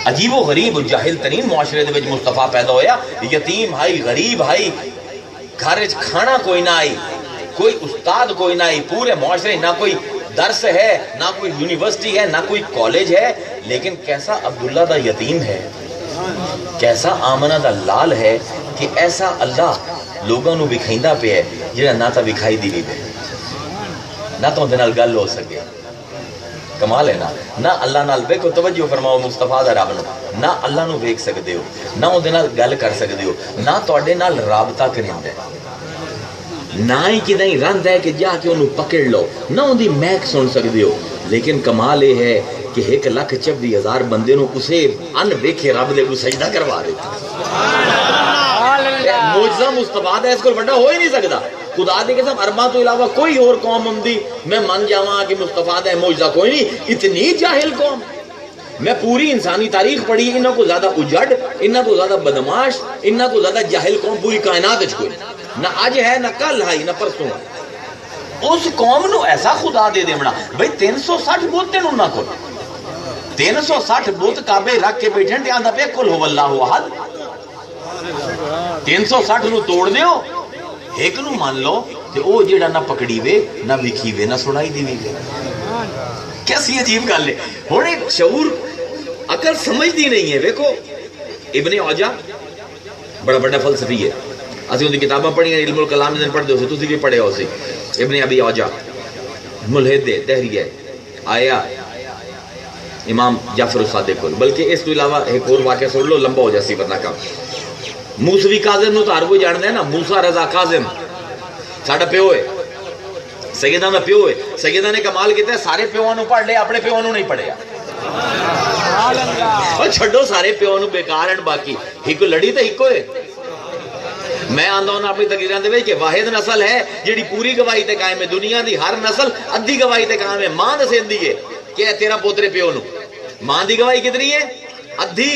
عجیب و غریب جاہل ترین معاشرے دے وچ مصطفیٰ پیدا ہویا، یتیم ہائی، غریب ہائی، گھر وچ کھانا کوئی نہ آئی، کوئی استاد کوئی نہ آئی، پورے معاشرے نہ کوئی درس ہے، نہ کوئی یونیورسٹی ہے، نہ کوئی کالج ہے، لیکن کیسا عبداللہ دا یتیم ہے، کیسا آمنہ دا لال ہے کہ ایسا اللہ لوگوں نو وکھائندا پیا ہے جڑا نہ تا وکھائی دی وے، نہ تو اندے نال گل ہو سکے۔ کمال ہے نا، نہ اللہ نال ویکھو، توجہ فرماؤ مصطفیٰ دا رب نو، نہ اللہ نو ویکھ سکدے ہو، نہ اودے نال گل کر سکدے ہو، نہ تواڈے نال رابطہ کریندا ہے، نہ ہی کدیں رہندا ہے کہ جا کے انہوں پکڑ لو، نہ اندی مہک سن سکدے ہو، لیکن کمال یہ ہے کہ 1,24,000 بندے نو اسے ان ویکھے رب دے کو سجدہ کروا دیتا۔ معجزہ مصطفیٰ دا اس کو بڑا ہو ہی نہیں سکتا۔ خدا دی قسم عرباں تو علاوہ کوئی اور قوم ہوندی میں من جاواں کہ مصطفیٰ دا معجزہ کوئی نہیں، اتنی جاہل قوم۔ میں پوری انسانی تاریخ پڑھی، انہاں کو زیادہ اجڑ، انہاں کو زیادہ بدماش، انہاں کو زیادہ جاہل قوم پوری کائنات وچ کوئی نہ اج ہے، نہ کل ہے، نہ پرسوں۔ اس قوم نو ایسا خدا دے دیونا، بھئی 360 بت ہیں انہاں کو، 360 بت کعبے رکھ کے بیٹھن تے آندا پیا قل هو اللہ احد، 360 نو توڑ دیو، ایک نو مان لو تے او جیڑا نہ پکڑی وے، نہ وکھی وے، نہ سنائی دی وے۔ کیسی عجیب گل ہے۔ ہن ایک شعور عقل سمجھدی نہیں ہے۔ دیکھو ابن اوجا بڑا بڑا فلسفی ہے، اسی اندی کتاباں پڑھیاں، علم الکلام دن پڑھ دے ہو، تسی بھی پڑھے ہو سی۔ ابن ابی اوجا ملحد دہری ہے، آیا امام جعفر الصادق کو، بلکہ اس تو علاوہ ایک اور واقعہ سن لو، لمبا ہو جاسی ورنہ کام۔ موسوی کاظم نو تو ہر کوئی جاندا ہے نا، موسیٰ رضا کاظم ساڈا پیو ہے، سیدہ دا پیو ہے۔ سیدہ نے کمال کیتا ہے، سارے پیووں نو پڑھ لے، اپنے پیووں نو نہیں پڑھیا۔ اور چھڈو سارے پیووں نو بیکار ہیں، باقی ایک لڑی تے ایک ہے۔ میں آندا ہوں اپنی تقریراں دے وچ کہ واحد نسل ہے جیڑی پوری گواہی تے قائم ہے، دنیا دی ہر نسل ادھی گواہی تے قائم ہے۔ ماں دسیندی ہے کہ تیرا پوترے پیو نو، ماں دی گواہی کتنی ہے؟ ادھی۔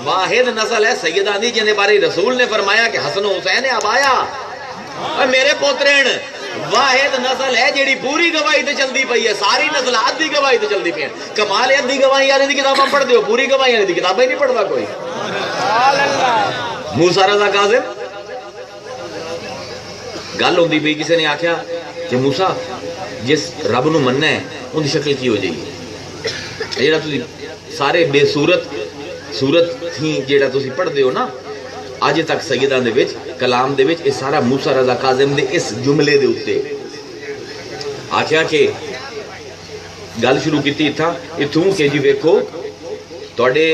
واحد نسل ہے سیدہ دی جن بارے رسول نے فرمایا کہ حسن و حسین اب آیا اور میرے پوترے ہیں۔ واحد نسل ہے جیڑی پوری گواہی تے چلدی پئی ہے، ساری نسل ادھی گواہی تے چلدی پئی ہیں۔ کمال ہے، ادھی گواہی والے دی کتاباں پڑھ دیو، پوری گواہی والے دی کتابیں نہیں پڑھدا کوئی۔ موسیٰ رضا کاظم گل ہوندی پئی، کسی نے آکھیا کہ موسیٰ جس رب نو مننا ہے ان دی شکل کی ہو جائے گی؟ جیڑا تسی سارے بے صورت تھی جیڑا تسی پڑھ دیو نا آج تک سیدہ دے وچ کلام دے وچ، اس سارا موسیٰ رضا کاظم دے اس جملے دے اتے آکھیا کہ گل شروع کیتی تھا اتھوں کہ جی ویکھو تواڈے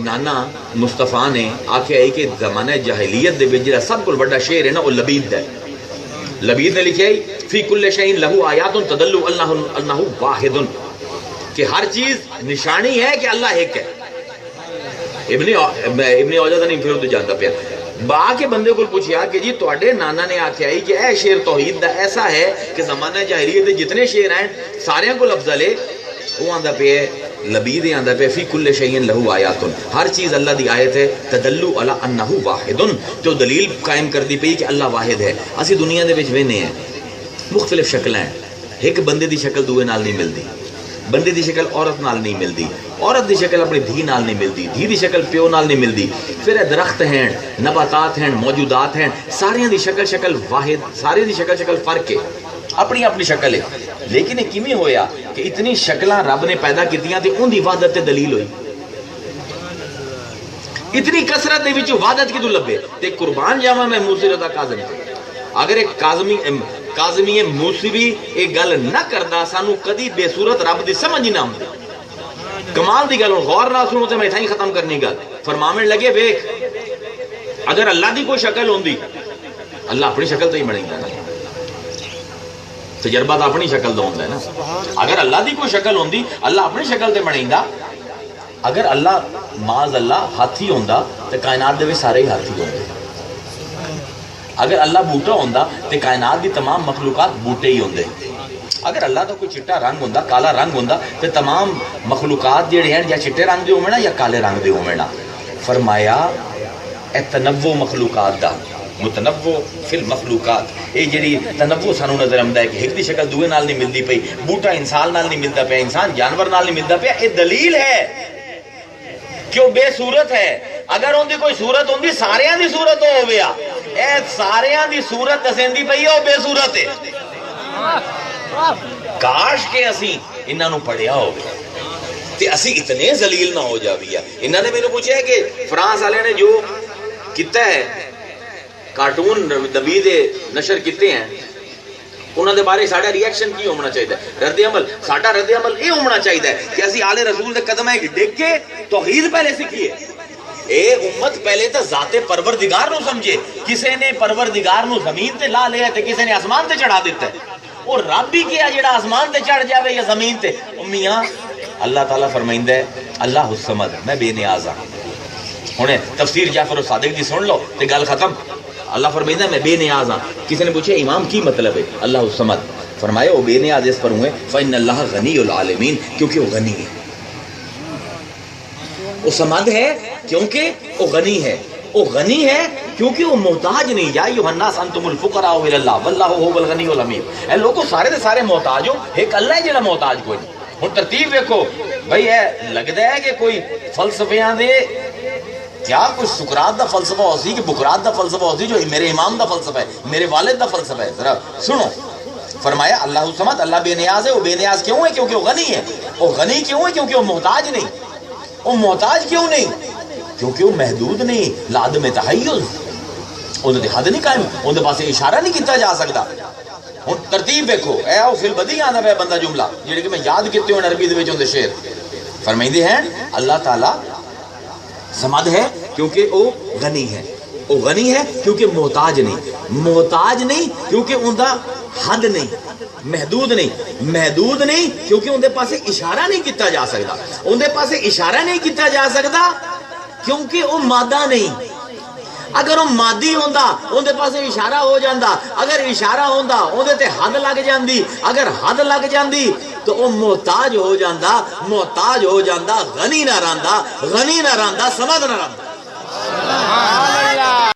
نانا مصطفیٰ نے آکھیا ہے کہ زمانہ جاہلیت دے وچ جڑا سب کول بڑا شعر ہے نا وہ لبید ہے۔ لبید نے لکھیا ہے فی کل شیء لہ آیات تدل انہ واحد، کہ ہر چیز نشانی ہے کہ اللہ ایک ہے۔ ابن اوجہ نہیں پھر جانتا پیا، با کے بندے کو پوچھیا کہ جی تواڈے نانا نے آکھیا ہے کہ اے شعر توحید دا ایسا ہے کہ زمانہ جاہلیت دے جتنے شعر ہیں سارے کو افضل ہے۔ وہ آندا پیا لبید آندا پیا فی کل شیء لہ آیات، ہر چیز اللہ دی آیت ہے، تدل علی انہ واحد، تو دلیل قائم کر دی پئی کہ اللہ واحد ہے۔ اسی دنیا دے وچ وینے ہیں مختلف شکلاں ہیں، ایک بندے دی شکل دوے نال نہیں ملدی، بندے دی شکل عورت نال نہیں ملدی، عورت دی شکل اپنی دھی نال نہیں ملدی، دھی دی شکل پیو نال نہیں ملدی، پھر درخت ہیں، نباتات ہیں، موجودات ہیں، ساریاں دی شکل واحد، سارے دی شکل فرق ہے، اپنی اپنی شکل ہے۔ لیکن یہ کیویں ہویا کہ اتنی شکلاں رب نے پیدا کیتیاں تے ان دی وحدت تے دلیل ہوئی؟ اتنی کثرت دے وچ وحدت کدوں لبے؟ تے قربان جاواں میں موسیٰ رضا کاظم، اگر ایک کاظمی موسوی ایک گل نہ کردا سانو کدی بے صورت رب دی سمجھ نہ آندی۔ کمال دی گل غور نہ سنو تے میں اتھاں ہی ختم کرنی گل۔ فرماویں لگے ویکھ اگر اللہ دی کوئی شکل ہوندی، اللہ اپنی شکل تے ہی بنیندا نا، تجربہ تو اپنی شکل دا ہوندا ہے نا۔ اگر اللہ دی کوئی شکل ہوندی اللہ اپنی شکل تے بنیندا۔ اگر اللہ معاذ اللہ ہاتھی ہوندا تے کائنات دے وچ سارے ہی ہاتھی ہوندے۔ اگر اللہ بوٹا ہوندا تے کائنات دی تمام مخلوقات بوٹے ہی ہوندے۔ اگر اللہ دا کوئی چٹا رنگ ہوندا، کالا رنگ ہوندا تے تمام مخلوقات جڑے ہیں یا چٹے رنگ دے ہوویں یا کالے رنگ دے ہوویں۔ فرمایا اے تنوع مخلوقات دا، متنوع فی المخلوقات، یہ جڑی تنوع سانو نظر آمدا ہے کہ ایک دی شکل دوے نال نہیں ملدی پئی، بوٹا انسان نال نہیں ملدا پیا، انسان جانور نال نہیں ملدا پیا، یہ دلیل ہے کہ وہ بے صورت ہے. اگر ان کی کوئی صورت ہوندی ساریاں دی صورت ہو گیا. اے ساریاں دی صورت دسیندی پئی ہے وہ بے صورت ہے. کاش کہ اسی انہاں نو پڑھیا ہو گیا تے اسی اتنے ذلیل نہ ہو جاوی. انہاں نے مینوں پوچھا ہے کہ فرانس والے نے جو کیتا ہے کارٹون نبی دے نشر کیتے ہیں انہوں دے بارے ساڑا ریاکشن کی ہونا چاہیے رد عمل. ساڑا رد عمل یہ ہونا چاہیے کہ اسی آل رسول دے قدم ہے ڈگ کے توحید پہلے سیکھیے. اے امت پہلے تو ذات پروردگار نو سمجھے. کسے نے پروردگار نو زمین تے لا لیا تے کسے نے آسمان تے چڑھا دیتا ہے. اور رب ہی کیا جڑا آسمان تے چڑھ جاوے یا زمین تے. میاں اللہ تعالیٰ فرمائندہ ہے اللہ الصمد میں بے نیاز ہوں. ہنے تفسیر جعفر الصادق دی سن لو تے گل ختم. اللہ فرمائندہ میں بے نیاز ہوں. کسی نے پوچھا امام کی مطلب ہے اللہ الصمد. فرمایا وہ بے نیاز اس پر ہوئے فإن اللہ غنی العالمین کیونکہ وہ غنی ہے. وہ صمد ہے کیونکہ وہ غنی ہے. وہ غنی ہے کیونکہ وہ محتاج نہیں. یا ایھا الناس انتم الفقراء الی اللہ واللہ هو الغنی الحمید. اے لوگوں سارے دے سارے محتاج ہو ایک اللہ ہے جڑا محتاج کوئی نہیں. ہن ترتیب دیکھو بھئی اے لگدا ہے کہ کوئی فلسفیاں دے کیا کوئی سقراط دا فلسفہ ہو سی کہ بقراط دا فلسفہ ہو سی جو میرے امام دا فلسفہ ہے میرے والد دا فلسفہ ہے. ذرا سنو فرمایا اللہ الصمد اللہ بے نیاز ہے. وہ بے نیاز کیوں ہے کیونکہ وہ غنی ہے. وہ غنی کیوں ہے کیونکہ وہ محتاج نہیں. وہ محتاج کیوں نہیں کیونکہ وہ محدود نہیں. لعدم تحیز انہوں نے حد نہیں قائم ان کے پاس اشارہ نہیں کیتا جا سکتا. ہن ترتیب دیکھو اے او فی البدیع آندا ہے بندہ جملہ جڑے کہ میں یاد کیتے ہوں عربی دے وچ ہوندے شعر فرمائندے ہیں اللہ تعالی صمد ہے کیونکہ وہ غنی ہے. وہ غنی ہے کیونکہ محتاج نہیں. محتاج نہیں کیونکہ ان کا حد نہیں. محدود نہیں. محدود نہیں کیونکہ ان کے پاس اشارہ نہیں کیتا جا سکتا. ان کے پاس اشارہ نہیں کیتا جا سکتا کیونکہ وہ مادہ نہیں. اگر وہ مادی ہوندا ان کے پاس اشارہ ہو جاندہ. اگر اشارہ ہوندا ان تے حد لگ جاندی. اگر حد لگ جاندی تو وہ محتاج ہو جاندہ. محتاج ہو جاندہ غنی نہ رہندا. غنی نہ رہندا صمد نہ رہندا.